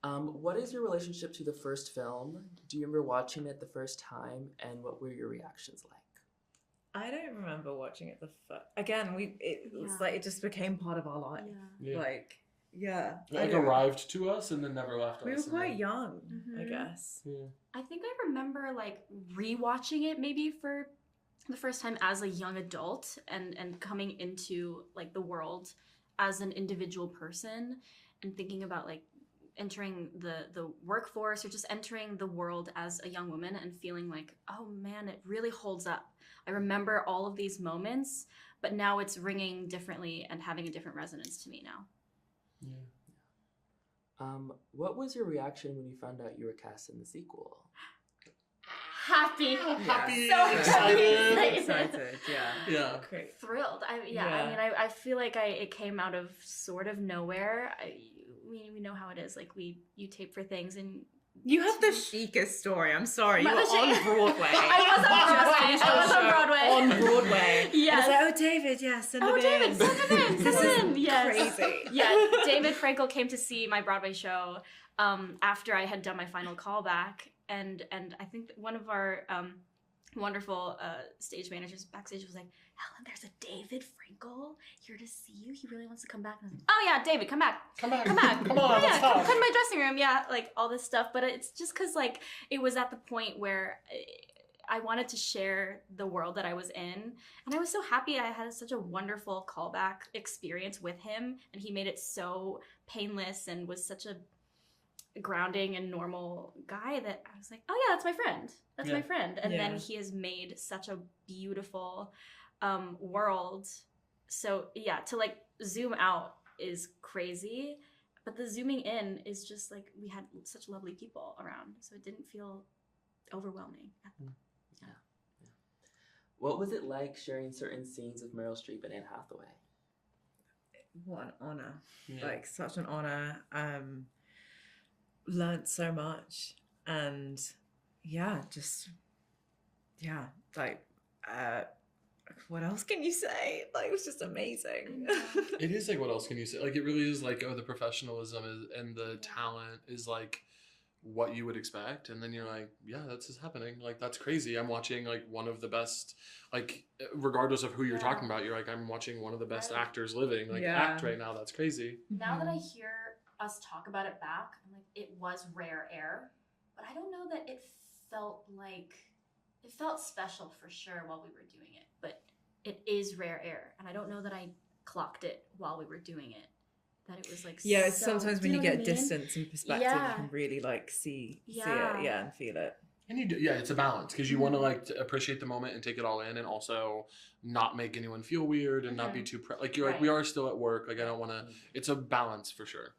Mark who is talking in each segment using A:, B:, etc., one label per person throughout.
A: What is your relationship to the first film? Do you remember watching it the first time, and what were your reactions like?
B: I don't remember watching it again. It was like it just became part of our life.
C: Yeah.
B: Like yeah,
D: It arrived to us and then never left us.
B: We were quite young,
C: Mm-hmm.
B: I guess.
D: Yeah.
C: I think I remember like rewatching it maybe for the first time as a young adult and coming into like the world as an individual person and thinking about like entering the workforce or just entering the world as a young woman and feeling like, oh man, it really holds up. I remember all of these moments, but now it's ringing differently and having a different resonance to me now.
D: Yeah.
A: What was your reaction when you found out you were cast in the sequel?
C: Happy.
D: Happy,
C: So
B: Excited,
D: Yeah.
B: Great.
C: Thrilled. I mean, I feel like it came out of sort of nowhere. We know how it is. Like you tape for things and
B: You have the chicest story. I'm sorry. You were on Broadway.
C: I was on Broadway.
B: On Broadway.
C: Yes.
B: And I was like, oh, David, yes, send it in.
C: David, send it in. Yes.
B: Crazy.
C: Yeah, David Frankel came to see my Broadway show after I had done my final callback, and I think that one of our wonderful stage managers backstage was like, Helen, there's a David Frankel here to see you. He really wants to come back. And I was like, oh yeah, David, come back.
D: Come back.
C: Come back.
D: Come on,
C: Oh, yeah,
D: let's
C: come
D: talk.
C: to my dressing room. Yeah, like all this stuff. But it's just because like it was at the point where I wanted to share the world that I was in. And I was so happy I had such a wonderful callback experience with him. And he made it so painless and was such a grounding and normal guy that I was like, oh yeah, that's my friend. That's my friend. And then he has made such a beautiful world. So yeah, to like zoom out is crazy, but the zooming in is just like we had such lovely people around, so it didn't feel overwhelming.
A: Yeah. What was it like sharing certain scenes with Meryl Streep and Anne Hathaway?
B: What an honor.
D: Yeah.
B: Like such an honor. Learned so much, and what else can you say? Like, it was just amazing.
D: It is like, what else can you say? Like, it really is like, oh, the professionalism and the talent is like what you would expect. And then you're like, yeah, that's just happening. Like, that's crazy. I'm watching like one of the best, like, regardless of who you're talking about, you're like, I'm watching one of the best actors living, like, act right now. That's crazy.
C: Now that I hear us talk about it back, I'm like, it was rare air, but I don't know that it felt special for sure while we were doing it, but it is rare air, and I don't know that I clocked it while we were doing it, that it was like
B: it's
C: so,
B: sometimes when you
C: know what
B: get
C: I mean?
B: distance and perspective, you can really like see it, and feel it.
D: And you do, it's a balance because you want to like to appreciate the moment and take it all in, and also not make anyone feel weird and not be too like you're like, we are still at work. Like, I don't want to. It's a balance for sure.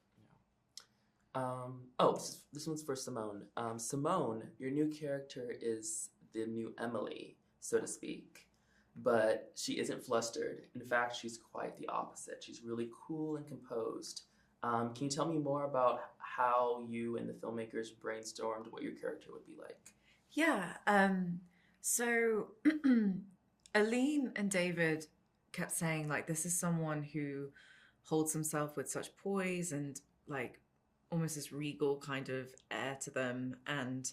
A: This one's for Simone. Simone, your new character is the new Emily, so to speak, but she isn't flustered. In fact, she's quite the opposite. She's really cool and composed. Can you tell me more about how you and the filmmakers brainstormed what your character would be like?
B: Yeah. So Aline and David kept saying, like, this is someone who holds himself with such poise and like almost this regal kind of air to them, and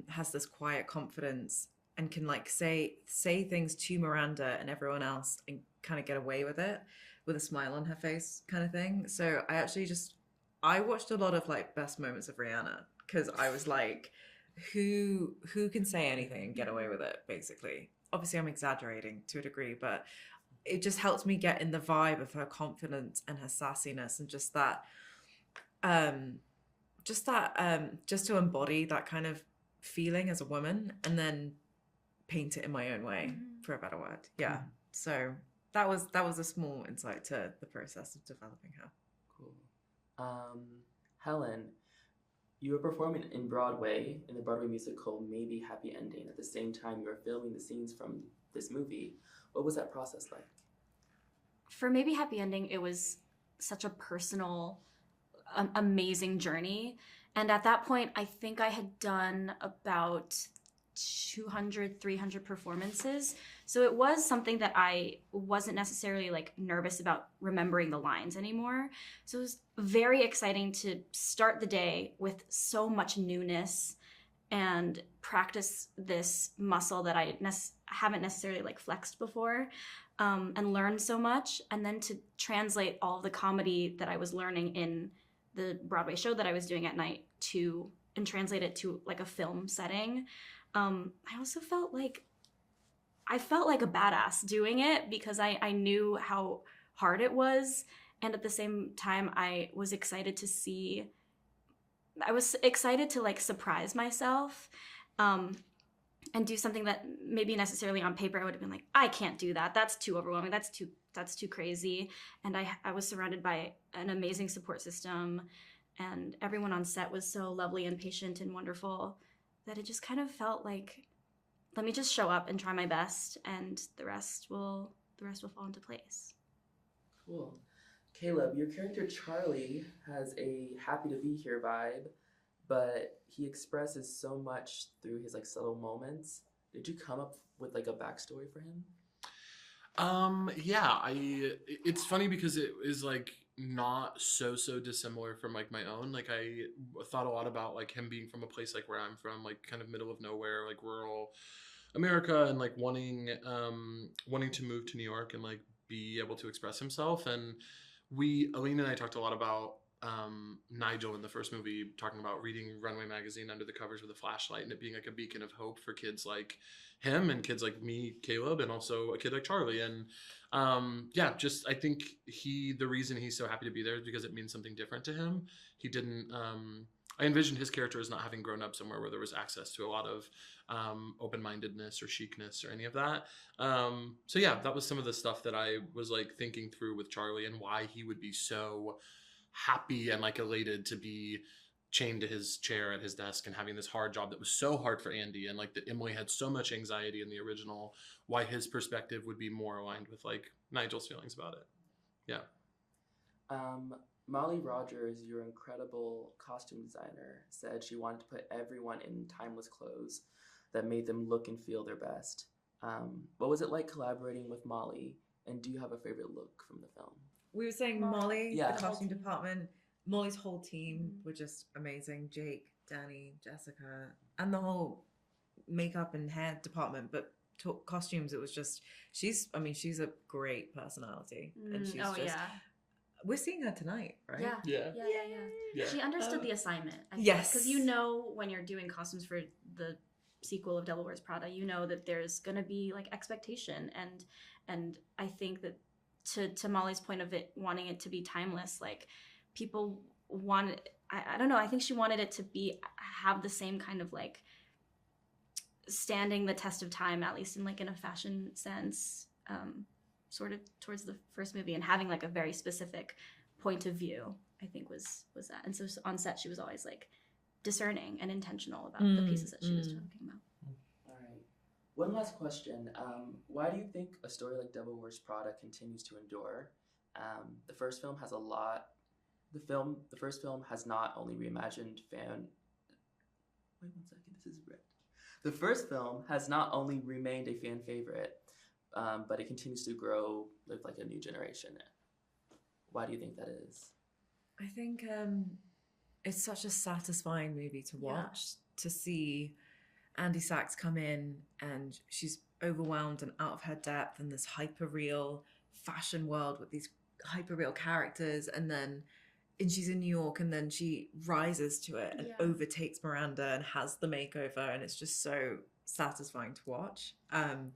B: has this quiet confidence and can like say things to Miranda and everyone else and kind of get away with it with a smile on her face kind of thing. So I watched a lot of like best moments of Rihanna because I was like, who can say anything and get away with it, basically. Obviously I'm exaggerating to a degree, but it just helped me get in the vibe of her confidence and her sassiness and just to embody that kind of feeling as a woman and then paint it in my own way, for a better word. Yeah. So that was a small insight to the process of developing her.
A: Cool. Helen, you were performing in Broadway in the Broadway musical Maybe Happy Ending. At the same time, you were filming the scenes from this movie. What was that process like?
C: For Maybe Happy Ending, it was such a personal, amazing journey. And at that point, I think I had done about 200, 300 performances. So it was something that I wasn't necessarily like nervous about remembering the lines anymore. So it was very exciting to start the day with so much newness and practice this muscle that I haven't necessarily like flexed before, and learned so much. And then to translate all of the comedy that I was learning in the Broadway show that I was doing at night and translate it to like a film setting. I also felt like a badass doing it because I knew how hard it was. And at the same time, I was excited to like surprise myself, and do something that maybe necessarily on paper I would have been like, I can't do that. That's too overwhelming. That's too crazy. And I was surrounded by an amazing support system, and everyone on set was so lovely and patient and wonderful that it just kind of felt like, let me just show up and try my best, and the rest will fall into place.
A: Cool. Caleb, your character Charlie has a happy to be here vibe, but he expresses so much through his like subtle moments. Did you come up with like a backstory for him?
D: Yeah, it's funny because it is like not so dissimilar from like my own. Like I thought a lot about like him being from a place like where I'm from, like kind of middle of nowhere, like rural America, and like wanting to move to New York and like be able to express himself. And Aline and I talked a lot about Nigel in the first movie, talking about reading Runway magazine under the covers with a flashlight and it being like a beacon of hope for kids like him and kids like me, Caleb, and also a kid like Charlie. And just I think the reason he's so happy to be there is because it means something different to him. He didn't I envisioned his character as not having grown up somewhere where there was access to a lot of open-mindedness or chicness or any of that. So yeah, that was some of the stuff that I was like thinking through with Charlie and why he would be so happy and like elated to be chained to his chair at his desk and having this hard job that was so hard for Andy, and like that Emily had so much anxiety in the original, why his perspective would be more aligned with like Nigel's feelings about it. Yeah.
A: Molly Rogers, your incredible costume designer, said she wanted to put everyone in timeless clothes that made them look and feel their best. What was it like collaborating with Molly, and do you have a favorite look from the film?
B: We were saying Molly,
A: Yeah.
B: the costume department, Molly's whole team were just amazing. Jake, Danny, Jessica, and the whole makeup and hair department. But costumes, it was just, she's a great personality. And she's we're seeing her tonight, right?
C: Yeah. She understood the assignment. I think,
B: yes.
C: Because when you're doing costumes for the sequel of Devil Wears Prada, you know that there's going to be like expectation. And I think that to Molly's point of it wanting it to be timeless, like people wanted, I don't know, I think she wanted it to have the same kind of like standing the test of time, at least in like in a fashion sense, sort of towards the first movie, and having like a very specific point of view, I think was that. And so on set she was always like discerning and intentional about the pieces that she was talking about.
A: All right. One last question. Why do you think a story like Devil Wears Prada continues to endure? The first film has the first film has not only reimagined The first film has not only remained a fan favorite, but it continues to grow with like a new generation. Why do you think that is?
B: I think it's such a satisfying movie to watch, to see Andy Sachs come in and she's overwhelmed and out of her depth in this hyper-real fashion world with these hyper-real characters, and she's in New York, and then she rises to it and overtakes Miranda and has the makeover, and it's just so satisfying to watch. And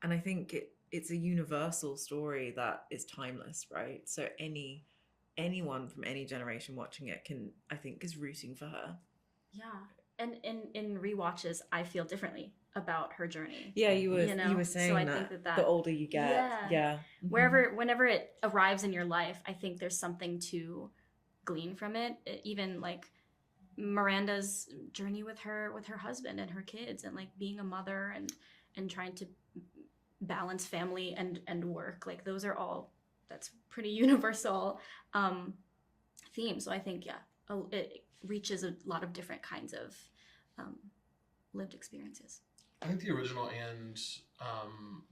B: I think it's a universal story that is timeless, right? So anyone from any generation watching it is rooting for her.
C: Yeah. And in rewatches, I feel differently about her journey.
B: Yeah, you were saying
C: so I
B: that,
C: think that
B: the older you get. Yeah.
C: Whenever it arrives in your life, I think there's something to glean from it. Even like Miranda's journey with her husband and her kids, and like being a mother and trying to balance family and work, like those are all, that's pretty universal theme. So I think it reaches a lot of different kinds of lived experiences.
D: I think the original and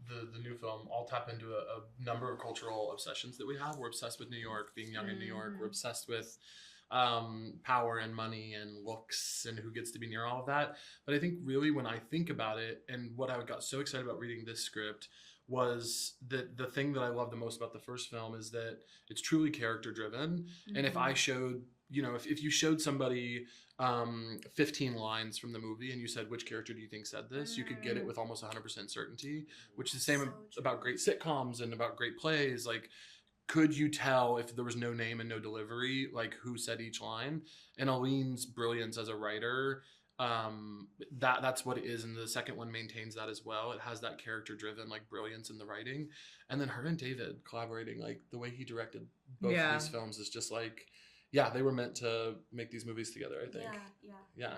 D: the new film all tap into a number of cultural obsessions that we have. We're obsessed with New York, being young in New York. We're obsessed with power and money and looks and who gets to be near all of that. But I think really when I think about it, and what I got so excited about reading this script was that the thing that I love the most about the first film is that it's truly character driven. And if I showed, you know, if you showed somebody 15 lines from the movie and you said, which character do you think said this? You could get it with almost 100% certainty, which is the same about great sitcoms and about great plays. Like, could you tell if there was no name and no delivery, like who said each line? And Aline's brilliance as a writer, that's what it is. And the second one maintains that as well. It has that character driven, like, brilliance in the writing. And then her and David collaborating, like the way he directed both of these films is just like, yeah, they were meant to make these movies together, I think.
C: Yeah.